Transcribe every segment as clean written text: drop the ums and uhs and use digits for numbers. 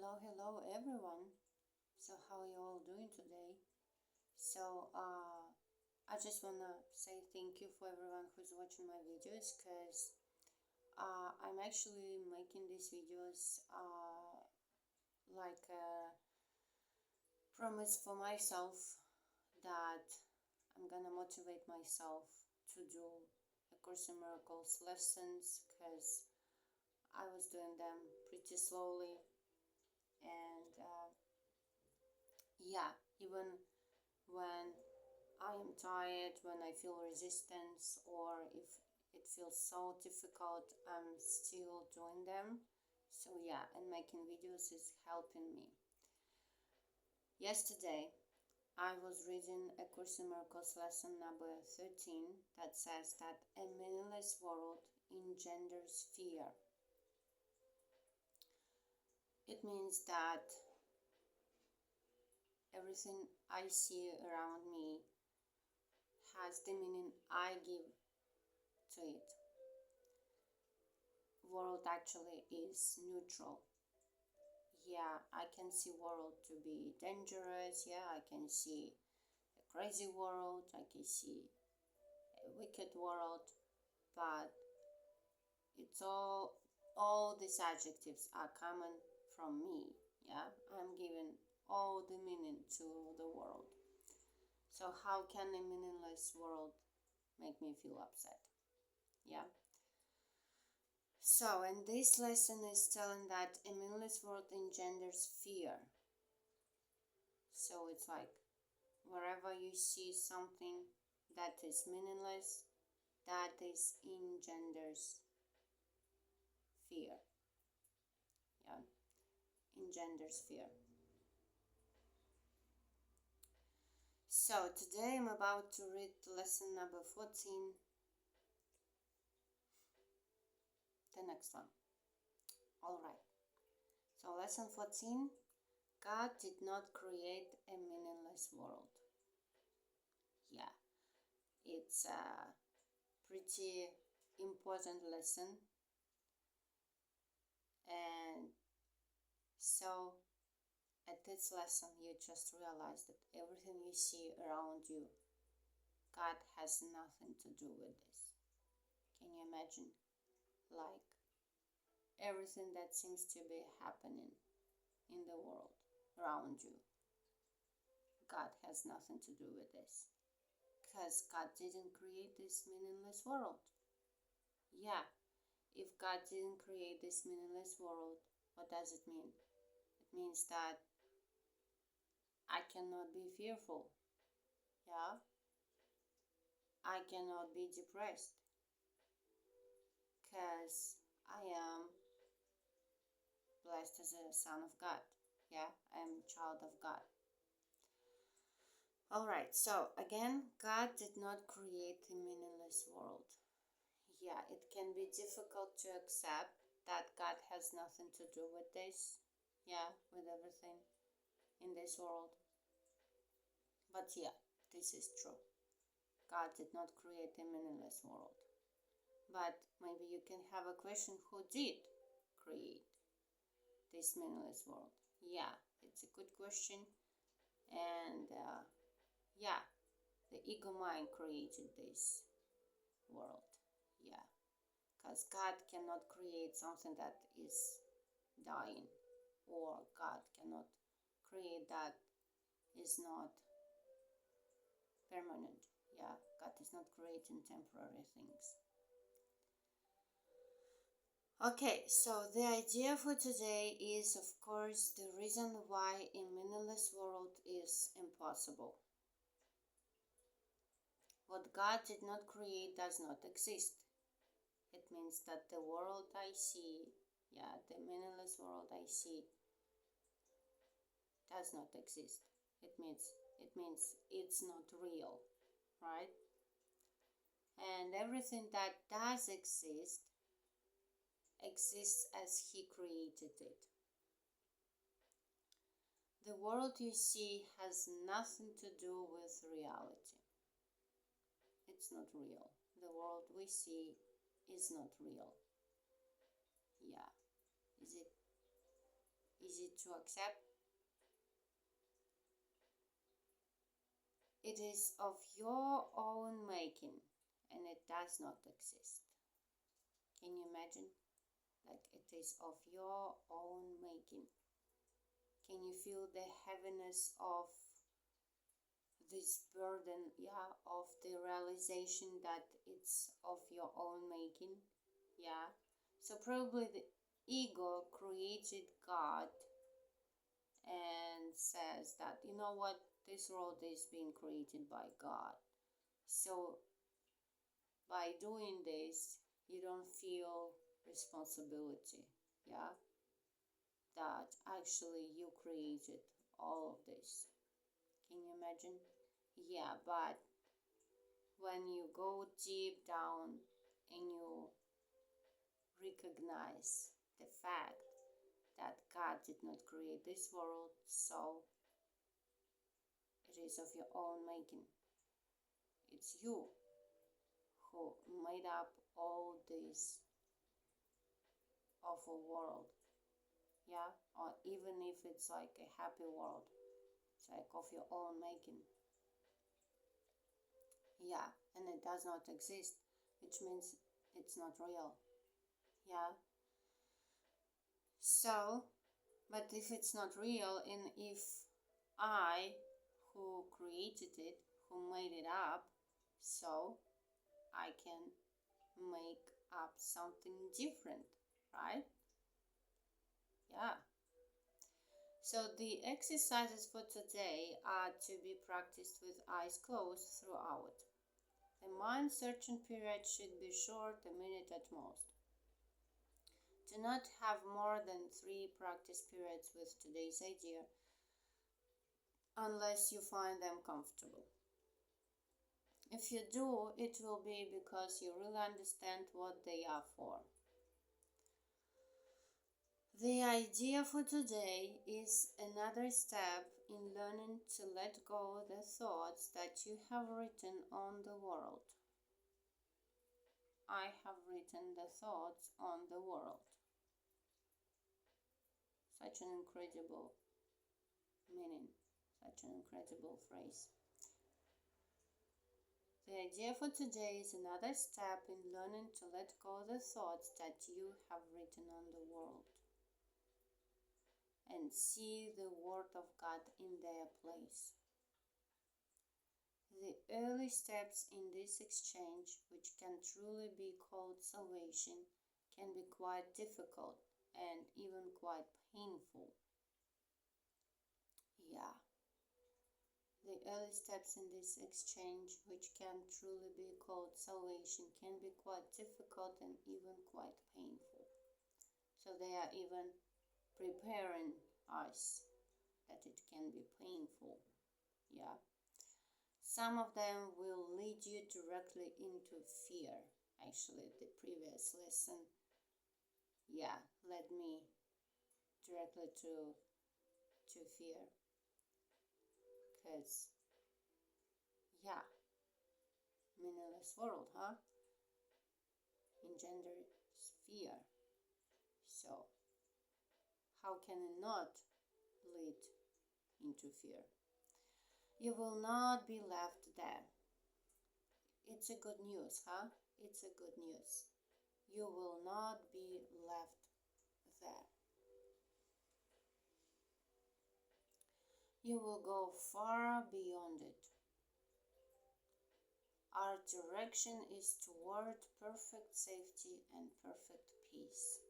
Hello everyone. So how are you all doing today? I just wanna say thank you for everyone who's watching my videos, because I'm actually making these videos like a promise for myself that I'm gonna motivate myself to do A Course in Miracles lessons, because I was doing them pretty slowly, and even when I am tired, when I feel resistance, or if it feels so difficult, I'm still doing them. And making videos is helping me. Yesterday, I was reading A Course in Miracles lesson number 13 that says that a meaningless world engenders fear. It means that everything I see around me has the meaning I give to it. World actually is neutral. I can see world to be dangerous. I can see a crazy world. I can see a wicked world. But it's all these adjectives are coming from me. I'm giving all the meaning to the world. So how can a meaningless world make me feel upset? And this lesson is telling that a meaningless world engenders fear. So it's like wherever you see something that is meaningless, that is engenders fear. Engenders fear. So today I'm about to read lesson number 14. The next one. Alright. So lesson 14. God did not create a meaningless world. It's a pretty important lesson. And so at this lesson, you just realize that everything you see around you, God has nothing to do with this. Can you imagine? Like everything that seems to be happening in the world around you, God has nothing to do with this. Because God didn't create this meaningless world. If God didn't create this meaningless world, what does it mean? It means that I cannot be fearful. I cannot be depressed, because I am blessed as a son of God. I am a child of God. Alright, so again, God did not create a meaningless world. It can be difficult to accept that God has nothing to do with this, with everything in this world. But this is true. God did not create a meaningless world. But maybe you can have a question, who did create this meaningless world? It's a good question. And the ego mind created this world. Because God cannot create something that is dying, or God cannot create that is not permanent. God is not creating temporary things. Okay, so the idea for today is, of course, the reason why a meaningless world is impossible. What God did not create does not exist. It means that the world I see, the meaningless world I see, does not exist. It means it's not real, right? And everything that does exist exists as He created it. The world you see has nothing to do with reality. It's not real. The world we see is not real. easy to accept. It is of your own making and it does not exist. Can you imagine? Like, it is of your own making. Can you feel the heaviness of this burden, of the realization that it's of your own making? Yeah. So probably the ego created God and says that, you know what, this world is being created by God. So by doing this, you don't feel responsibility, that actually you created all of this. Can you imagine? Yeah, but when you go deep down and you recognize the fact that God did not create this world, so it is of your own making. It's you who made up all this awful world, or even if it's like a happy world, it's like of your own making, and it does not exist, which means it's not real, so, but if it's not real, and if I, who created it, who made it up, so I can make up something different, right? Yeah. So the exercises for today are to be practiced with eyes closed throughout. The mind searching period should be short, a minute at most. Do not have more than 3 practice periods with today's idea unless you find them comfortable. If you do, it will be because you really understand what they are for. The idea for today is another step in learning to let go the thoughts that you have written on the world. I have written the thoughts on the world. Such an incredible meaning, such an incredible phrase. The idea for today is another step in learning to let go the thoughts that you have written on the world and see the Word of God in their place. The early steps in this exchange, which can truly be called salvation, can be quite difficult and even quite painful. The early steps in this exchange, which can truly be called salvation, can be quite difficult and even quite painful. So they are even preparing us that it can be painful. Some of them will lead you directly into fear. Actually, the previous lesson, led me directly to fear. Because, meaningless world, engenders fear. So, how can it not lead into fear? You will not be left there. It's a good news, It's a good news. You will not be left there. You will go far beyond it. Our direction is toward perfect safety and perfect peace.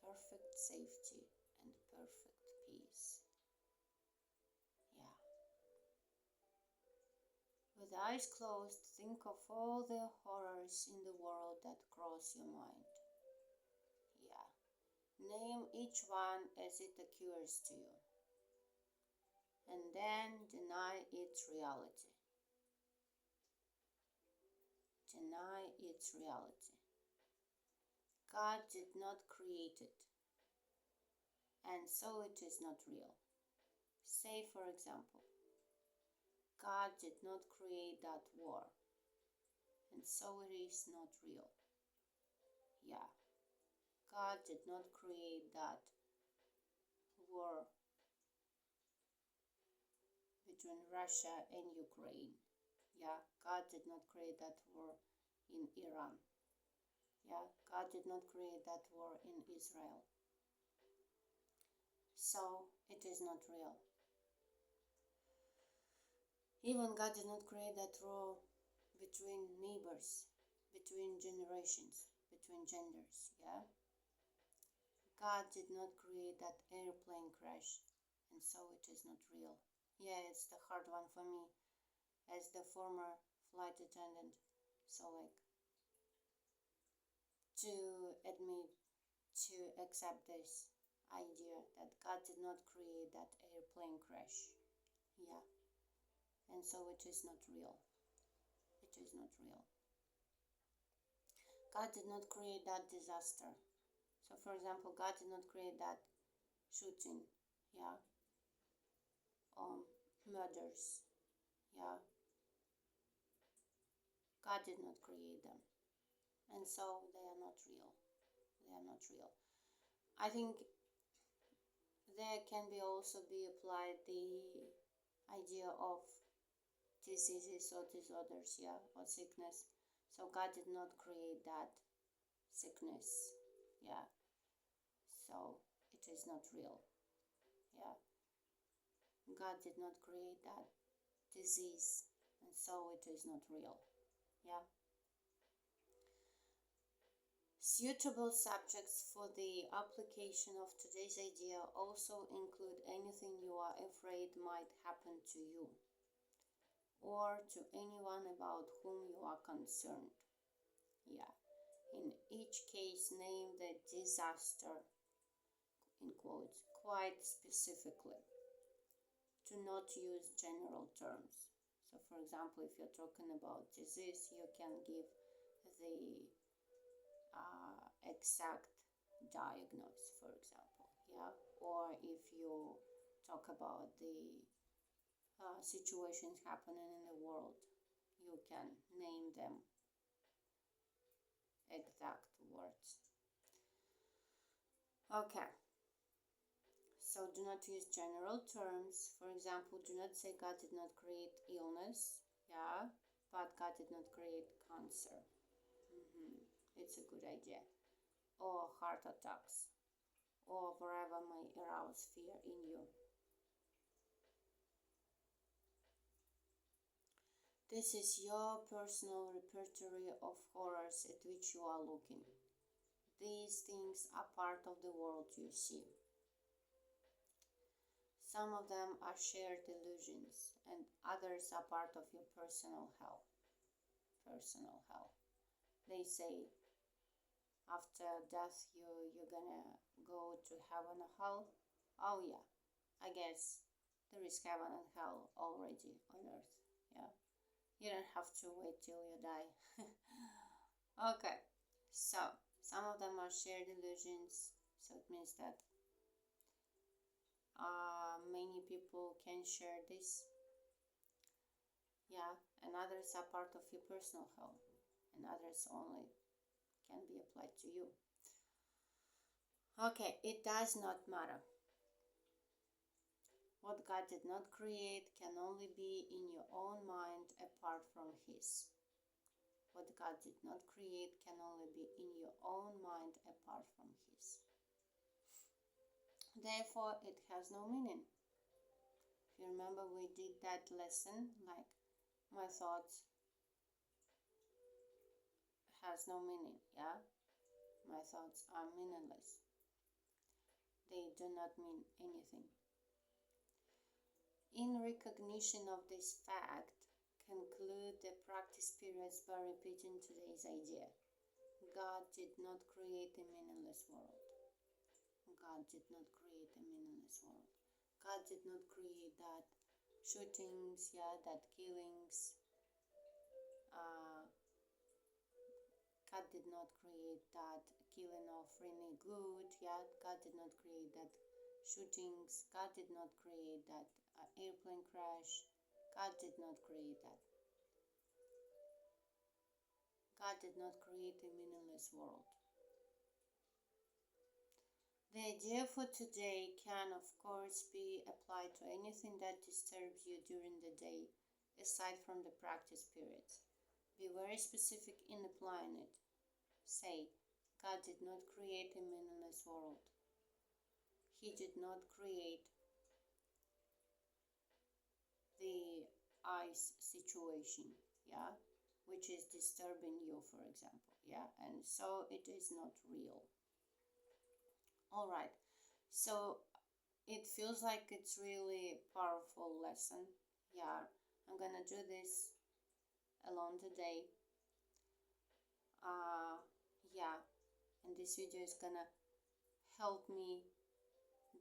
Perfect safety and perfect peace. With eyes closed, think of all the horrors in the world that cross your mind. Name each one as it occurs to you. And then deny its reality. Deny its reality. God did not create it, and so it is not real. Say, for example, God did not create that war, and so it is not real. God did not create that war between Russia and Ukraine. Yeah, God did not create that war in Iran. Yeah, God did not create that war in Israel. So it is not real. Even God did not create that war between neighbors, between generations, between genders. Yeah, God did not create that airplane crash, and so it is not real. Yeah, it's the hard one for me as the former flight attendant. So, like, to admit, to accept this idea that God did not create that airplane crash. Yeah, and so it is not real. It is not real. God did not create that disaster. So, for example, God did not create that shooting, yeah, murders, yeah. God did not create them, and so they are not real. They are not real. I think there can be also be applied the idea of diseases or disorders, yeah, or sickness. So God did not create that sickness, yeah. So it is not real, yeah. God did not create that disease, and so it is not real, yeah. Suitable subjects for the application of today's idea also include anything you are afraid might happen to you or to anyone about whom you are concerned. Yeah. In each case, name the disaster, in quotes, quite specifically. To not use general terms. So, for example, if you're talking about disease, you can give the exact diagnosis, for example, yeah. Or if you talk about the situations happening in the world, you can name them exact words. Okay, so do not use general terms. For example, do not say God did not create illness, yeah, but God did not create cancer. It's a good idea. Or heart attacks, or whatever may arouse fear in you. This is your personal repertoire of horrors at which you are looking. These things are part of the world you see. Some of them are shared illusions, and others are part of your personal hell. Personal hell. They say after death you're gonna go to heaven or hell. Oh yeah, I guess there is heaven and hell already on earth. Yeah, you don't have to wait till you die. Okay, so some of them are shared illusions, so it means that many people can share this. Yeah, and others are part of your personal hell, and others only can be applied to you. Okay, it does not matter. What God did not create can only be in your own mind apart from His. What God did not create can only be in your own mind apart from His. Therefore, it has no meaning. If you remember, we did that lesson, like, my thoughts has no meaning, yeah? My thoughts are meaningless. They do not mean anything. In recognition of this fact, conclude the practice periods by repeating today's idea. God did not create a meaningless world. God did not create a meaningless world. God did not create that shootings, yeah, that killings. God did not create that killing of Rene Good, yeah. God did not create that shootings. God did not create that airplane crash. God did not create that. God did not create a meaningless world. The idea for today can, of course, be applied to anything that disturbs you during the day, aside from the practice periods. Be very specific in applying it. Say, God did not create a meaningless world. He did not create the ice situation, yeah, which is disturbing you, for example, yeah, and so it is not real. All right, so it feels like it's really powerful lesson. Yeah, I'm gonna do this alone today. Yeah, and this video is gonna help me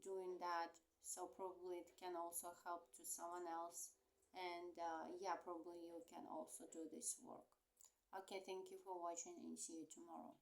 doing that, so probably it can also help to someone else. And yeah, probably you can also do this work. Okay, thank you for watching and see you tomorrow.